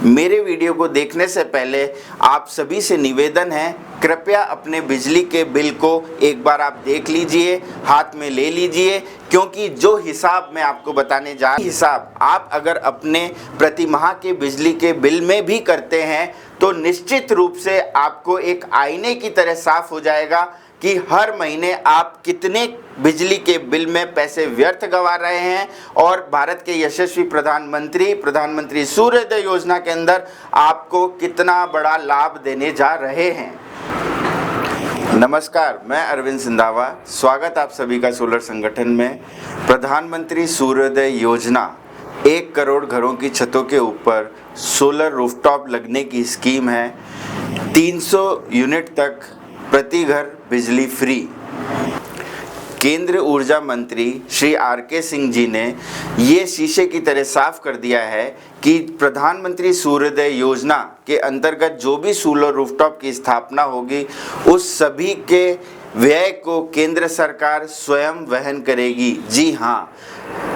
मेरे वीडियो को देखने से पहले आप सभी से निवेदन है, कृपया अपने बिजली के बिल को एक बार आप देख लीजिए, हाथ में ले लीजिए, क्योंकि जो हिसाब मैं आपको बताने जा रहा हूं, हिसाब आप अगर अपने प्रति माह के बिजली के बिल में भी करते हैं तो निश्चित रूप से आपको एक आईने की तरह साफ हो जाएगा कि हर महीने आप कितने बिजली के बिल में पैसे व्यर्थ गंवा रहे हैं और भारत के यशस्वी प्रधानमंत्री सूर्योदय योजना के अंदर आपको कितना बड़ा लाभ देने जा रहे हैं। नमस्कार, मैं अरविंद सिंधावा, स्वागत आप सभी का सोलर संगठन में। प्रधानमंत्री सूर्योदय योजना 1 करोड़ घरों की छतों के ऊपर सोलर रूफटॉप लगने की स्कीम है। 300 यूनिट तक प्रति घर बिजली फ्री। केंद्रीय ऊर्जा मंत्री श्री आर.के. सिंह जी ने ये शीशे की तरह साफ कर दिया है कि प्रधानमंत्री सूर्योदय योजना के अंतर्गत जो भी सोलर रूफटॉप की स्थापना होगी उस सभी के व्यय को केंद्र सरकार स्वयं वहन करेगी। जी हाँ,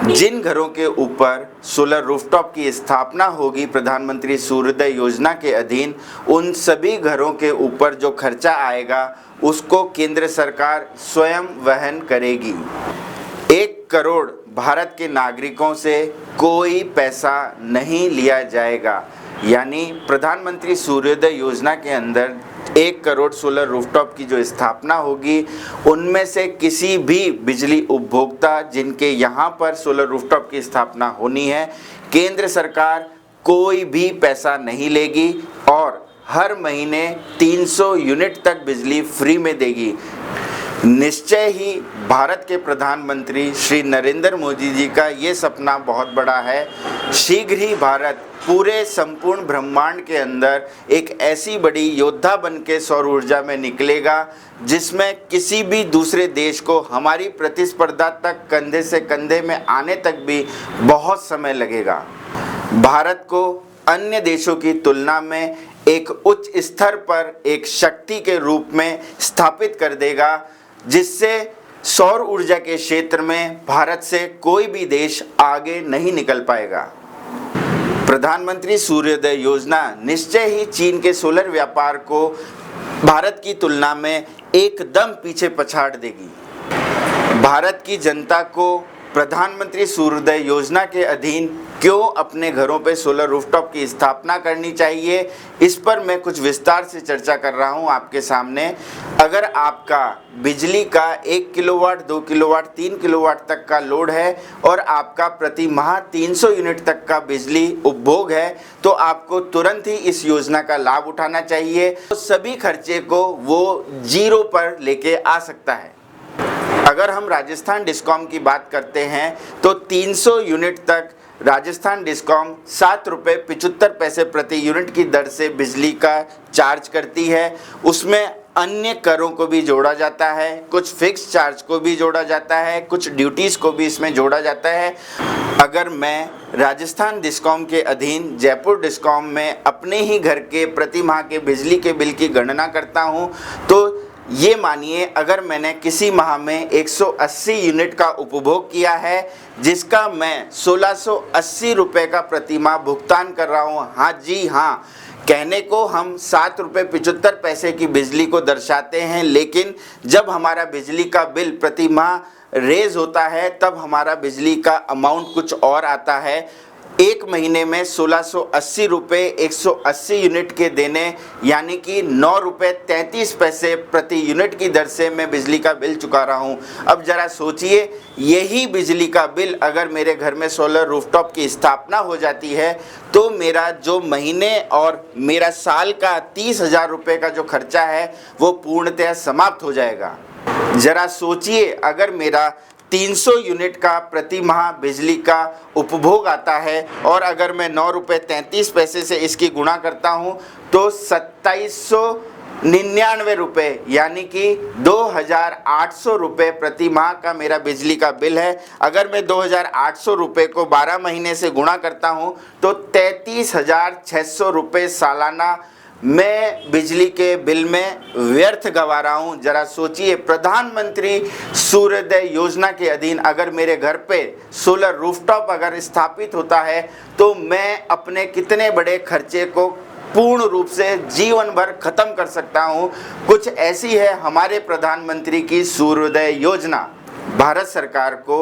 जिन घरों के ऊपर सोलर रूफटॉप की स्थापना होगी प्रधानमंत्री सूर्योदय योजना के अधीन, उन सभी घरों के ऊपर जो खर्चा आएगा उसको केंद्र सरकार स्वयं वहन करेगी। 1 करोड़ भारत के नागरिकों से कोई पैसा नहीं लिया जाएगा, यानी प्रधानमंत्री सूर्योदय योजना के अंदर 1 करोड़ सोलर रूफटॉप की जो स्थापना होगी उनमें से किसी भी बिजली उपभोक्ता जिनके यहाँ पर सोलर रूफटॉप की स्थापना होनी है, केंद्र सरकार कोई भी पैसा नहीं लेगी और हर महीने 300 यूनिट तक बिजली फ्री में देगी। निश्चय ही भारत के प्रधानमंत्री श्री नरेंद्र मोदी जी का ये सपना बहुत बड़ा है। शीघ्र ही भारत पूरे संपूर्ण ब्रह्मांड के अंदर एक ऐसी बड़ी योद्धा बन के सौर ऊर्जा में निकलेगा जिसमें किसी भी दूसरे देश को हमारी प्रतिस्पर्धा तक कंधे से कंधे में आने तक भी बहुत समय लगेगा। भारत को अन्य देशों की तुलना में एक उच्च स्तर पर एक शक्ति के रूप में स्थापित कर देगा, जिससे सौर ऊर्जा के क्षेत्र में भारत से कोई भी देश आगे नहीं निकल पाएगा। प्रधानमंत्री सूर्योदय योजना निश्चय ही चीन के सोलर व्यापार को भारत की तुलना में एकदम पीछे पछाड़ देगी। भारत की जनता को प्रधानमंत्री सूर्योदय योजना के अधीन क्यों अपने घरों पे सोलर रूफटॉप की स्थापना करनी चाहिए, इस पर मैं कुछ विस्तार से चर्चा कर रहा हूं आपके सामने। अगर आपका बिजली का 1 किलोवाट, 2 किलोवाट, 3 किलोवाट तक का लोड है और आपका प्रति माह 300 यूनिट तक का बिजली उपभोग है तो आपको तुरंत ही इस योजना का लाभ उठाना चाहिए। तो सभी खर्चे को वो जीरो पर लेके आ सकता है। अगर हम राजस्थान डिस्कॉम की बात करते हैं तो 300 यूनिट तक राजस्थान डिस्कॉम 7 रुपये 75 पैसे प्रति यूनिट की दर से बिजली का चार्ज करती है। उसमें अन्य करों को भी जोड़ा जाता है, कुछ फिक्स चार्ज को भी जोड़ा जाता है, कुछ ड्यूटीज़ को भी इसमें जोड़ा जाता है। अगर मैं राजस्थान डिस्कॉम के अधीन जयपुर डिस्कॉम में अपने ही घर के प्रति माह के बिजली के बिल की गणना करता हूँ तो ये मानिए अगर मैंने किसी माह में 180 यूनिट का उपभोग किया है जिसका मैं 1680 रुपये का प्रति माह भुगतान कर रहा हूँ। हाँ जी हाँ, कहने को हम 7 रुपये 75 पैसे की बिजली को दर्शाते हैं, लेकिन जब हमारा बिजली का बिल प्रति माह रेज होता है तब हमारा बिजली का अमाउंट कुछ और आता है। एक महीने में 1680 रुपये 180 यूनिट के देने, यानी कि 9 रुपये 33 पैसे प्रति यूनिट की दर से मैं बिजली का बिल चुका रहा हूँ। अब ज़रा सोचिए, यही बिजली का बिल अगर मेरे घर में सोलर रूफटॉप की स्थापना हो जाती है तो मेरा जो महीने और मेरा साल का 30,000 रुपये का जो खर्चा है वो पूर्णतः समाप्त हो जाएगा। ज़रा सोचिए, अगर मेरा 300 यूनिट का प्रति माह बिजली का उपभोग आता है और अगर मैं 9 रुपये 33 पैसे से इसकी गुणा करता हूँ तो 2799 रुपये, यानी कि 2800 रुपये प्रति माह का मेरा बिजली का बिल है। अगर मैं 2800 रुपये को 12 महीने से गुणा करता हूँ तो 33,600 रुपये सालाना मैं बिजली के बिल में व्यर्थ गवा रहा हूँ। जरा सोचिए, प्रधानमंत्री सूर्योदय योजना के अधीन अगर मेरे घर पे सोलर रूफटॉप अगर स्थापित होता है तो मैं अपने कितने बड़े खर्चे को पूर्ण रूप से जीवन भर खत्म कर सकता हूँ। कुछ ऐसी है हमारे प्रधानमंत्री की सूर्योदय योजना। भारत सरकार को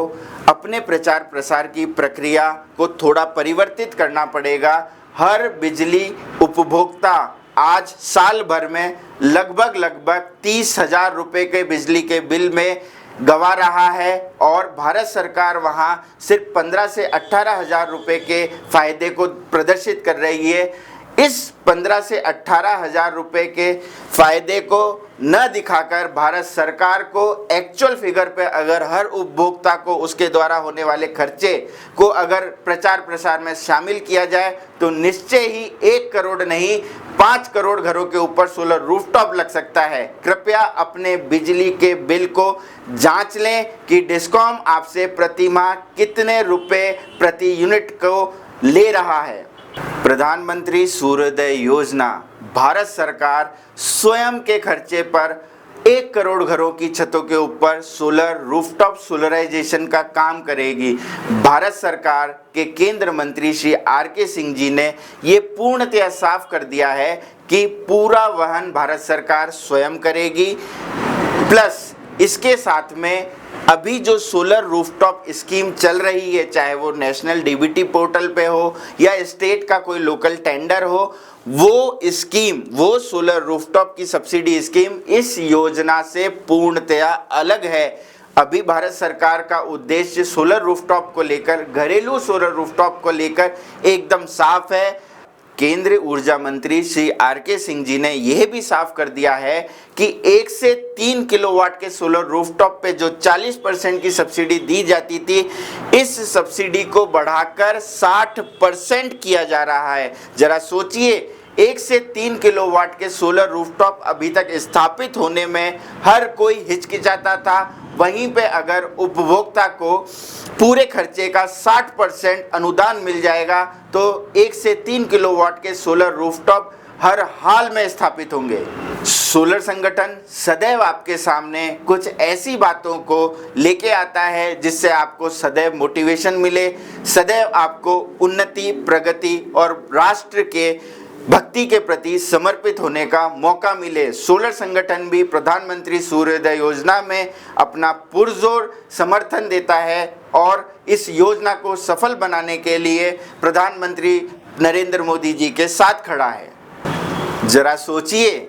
अपने प्रचार प्रसार की प्रक्रिया को थोड़ा परिवर्तित करना पड़ेगा। हर बिजली उपभोक्ता आज साल भर में लगभग 30,000 रुपये के बिजली के बिल में गवा रहा है और भारत सरकार वहां सिर्फ 15 से 18,000 रुपये के फायदे को प्रदर्शित कर रही है। इस 15 से 18,000 रुपये के फायदे को न दिखाकर भारत सरकार को एक्चुअल फिगर पे अगर हर उपभोक्ता को उसके द्वारा होने वाले खर्चे को अगर प्रचार प्रसार में शामिल किया जाए तो निश्चय ही 1 करोड़ नहीं 5 करोड़ घरों के ऊपर सोलर रूफटॉप लग सकता है। कृपया अपने बिजली के बिल को जांच लें कि डिस्कॉम आपसे प्रति माह कितने रुपए प्रति यूनिट को ले रहा है। प्रधानमंत्री सूर्योदय योजना भारत सरकार स्वयं के खर्चे पर 1 करोड़ घरों की छतों के ऊपर सोलर रूफटॉप सोलराइजेशन का काम करेगी। भारत सरकार के केंद्र मंत्री श्री आर.के. सिंह जी ने ये पूर्णतया साफ कर दिया है कि पूरा वहन भारत सरकार स्वयं करेगी। प्लस इसके साथ में अभी जो सोलर रूफटॉप स्कीम चल रही है, चाहे वो नेशनल डीबीटी पोर्टल पे हो या स्टेट का कोई लोकल टेंडर हो, वो स्कीम, वो सोलर रूफटॉप की सब्सिडी स्कीम इस योजना से पूर्णतया अलग है। अभी भारत सरकार का उद्देश्य सोलर रूफटॉप को लेकर, घरेलू सोलर रूफटॉप को लेकर एकदम साफ है। केंद्रीय ऊर्जा मंत्री श्री आर.के. सिंह जी ने यह भी साफ कर दिया है कि 1 से 3 किलोवाट के सोलर रूफटॉप पे जो 40% की सब्सिडी दी जाती थी, इस सब्सिडी को बढ़ाकर 60% किया जा रहा है। जरा सोचिए, 1 से 3 किलोवाट के सोलर रूफटॉप अभी तक स्थापित होने में हर कोई हिचकिचाता था, वहीं पे अगर उपभोक्ता को पूरे खर्चे का 60% अनुदान मिल जाएगा तो 1 से 3 किलोवाट के सोलर रूफटॉप हर हाल में स्थापित होंगे। सोलर संगठन सदैव आपके सामने कुछ ऐसी बातों को लेके आता है जिससे आपको सदैव मोटिवेशन मिले, सदैव आपको उन्नति, प्रगति और राष्ट्र के भक्ति के प्रति समर्पित होने का मौका मिले। सोलर संगठन भी प्रधानमंत्री सूर्योदय योजना में अपना पुरजोर समर्थन देता है और इस योजना को सफल बनाने के लिए प्रधानमंत्री नरेंद्र मोदी जी के साथ खड़ा है। जरा सोचिए,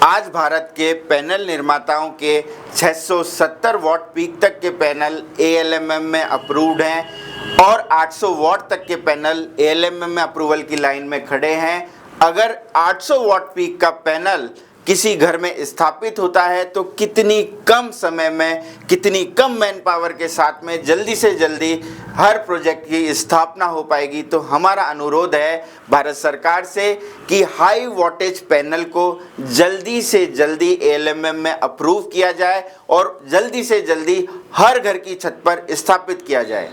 आज भारत के पैनल निर्माताओं के 670 वॉट पीक तक के पैनल ALMM में अप्रूव्ड हैं और 800 वॉट तक के पैनल ALMM में अप्रूवल की लाइन में खड़े हैं। अगर 800 वॉट पीक का पैनल किसी घर में स्थापित होता है तो कितनी कम समय में, कितनी कम मैन पावर के साथ में जल्दी से जल्दी हर प्रोजेक्ट की स्थापना हो पाएगी। तो हमारा अनुरोध है भारत सरकार से कि हाई वोल्टेज पैनल को जल्दी से जल्दी ALMM में अप्रूव किया जाए और जल्दी से जल्दी हर घर की छत पर स्थापित किया जाए।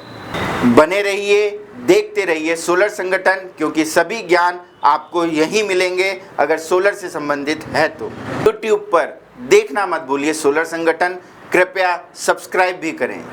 बने रहिए, देखते रहिए सोलर संगठन, क्योंकि सभी ज्ञान आपको यहीं मिलेंगे अगर सोलर से संबंधित है तो। YouTube पर देखना मत भूलिए सोलर संगठन, कृपया सब्सक्राइब भी करें।